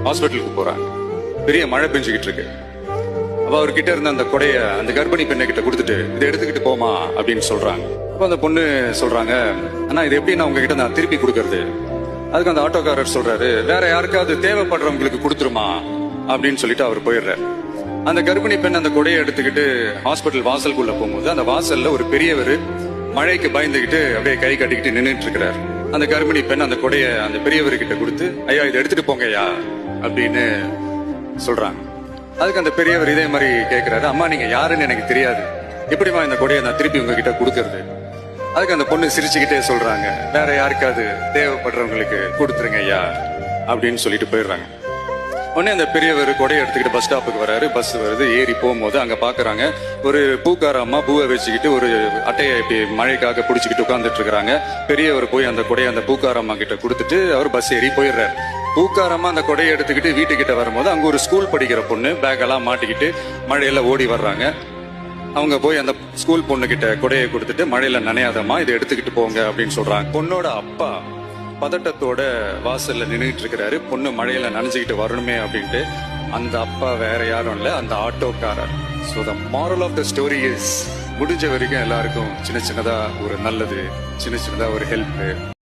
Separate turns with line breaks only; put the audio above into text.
ஹாஸ்பிட்டலுக்கு போறாங்க. பெரிய மழை பெஞ்சுக்கிட்டு இருக்கு. அப்ப அவர்கிட்ட இருந்த அந்த கொடைய அந்த கர்ப்பிணி பெண்ணை கிட்ட கொடுத்துட்டு இதை எடுத்துக்கிட்டு போமா அப்படின்னு சொல்றாங்க. அப்ப அந்த பொண்ணு சொல்றாங்க, ஆனா இது எப்படி நான் உங்ககிட்ட நான் திருப்பி கொடுக்கறது? அதுக்கு அந்த ஆட்டோக்காரர் சொல்றாரு, வேற யாருக்காவது தேவைப்படுறவங்களுக்கு கொடுத்துருமா அப்படின்னு சொல்லிட்டு அவர் போயிடுறாரு. அந்த கர்ப்பிணி பெண் அந்த கொடையை எடுத்துக்கிட்டு ஹாஸ்பிட்டல் வாசலுக்குள்ள போகும்போது அந்த வாசல்ல ஒரு பெரியவர் மழைக்கு பயந்துகிட்டு அப்படியே கை கட்டிக்கிட்டு நின்றுட்டு இருக்கிறார். அந்த கர்ப்பிணி பெண் அந்த கொடைய அந்த பெரியவர்கிட்ட கொடுத்து, ஐயா இதை எடுத்துட்டு போங்க ஐயா அப்படின்னு சொல்றாங்க. அதுக்கு அந்த பெரியவர் இதே மாதிரி கேட்கிறாரு, அம்மா நீங்க யாருன்னு எனக்கு தெரியாது, எப்படிமா இந்த கொடையை நான் திருப்பி உங்ககிட்ட கொடுக்கறது? அதுக்கு அந்த பொண்ணு சிரிச்சுக்கிட்டே சொல்றாங்க, வேற யாருக்காவது தேவைப்படுறவங்களுக்கு கொடுத்துருங்க ஐயா அப்படின்னு சொல்லிட்டு போயிடுறாங்க. உடனே அந்த பெரியவர் கொடையை எடுத்துக்கிட்டு பஸ் ஸ்டாப்புக்கு வராரு. பஸ் வருது, ஏறி போகும்போது அங்க பாக்குறாங்க ஒரு பூக்கார அம்மா பூவை வச்சுக்கிட்டு ஒரு அட்டையை இப்படி மழைக்காக பிடிச்சிக்கிட்டு உட்கார்ந்துட்டு இருக்காங்க. பெரியவர் போய் அந்த கொடையை அந்த பூக்கார அம்மா கிட்ட கொடுத்துட்டு அவர் பஸ் ஏறி போயிடுறாரு. பூக்காரமா அந்த கொடையை எடுத்துக்கிட்டு வீட்டுக்கிட்ட வரும்போது அங்க ஒரு ஸ்கூல் படிக்கிற பொண்ணு பேக் எல்லாம் மாட்டிக்கிட்டு மழையில ஓடி வர்றாங்க. அவங்க போய் அந்த ஸ்கூல் பொண்ணு கிட்ட கொடையை கொடுத்துட்டு, மழையில நனையாதம்மா இதை எடுத்துக்கிட்டு போங்க அப்படின்னு சொல்றாங்க. பொண்ணோட அப்பா பதட்டத்தோட வாசல்ல நின்றுட்டு இருக்கிறாரு, பொண்ணு மழையில நனைஞ்சுக்கிட்டு வரணுமே அப்படின்ட்டு. அந்த அப்பா வேற யாரும் இல்ல, அந்த ஆட்டோக்காரர். So the moral of the story is, முடிஞ்ச வரைக்கும் எல்லாருக்கும் சின்ன சின்னதா ஒரு நல்லது, சின்ன சின்னதா ஒரு ஹெல்ப்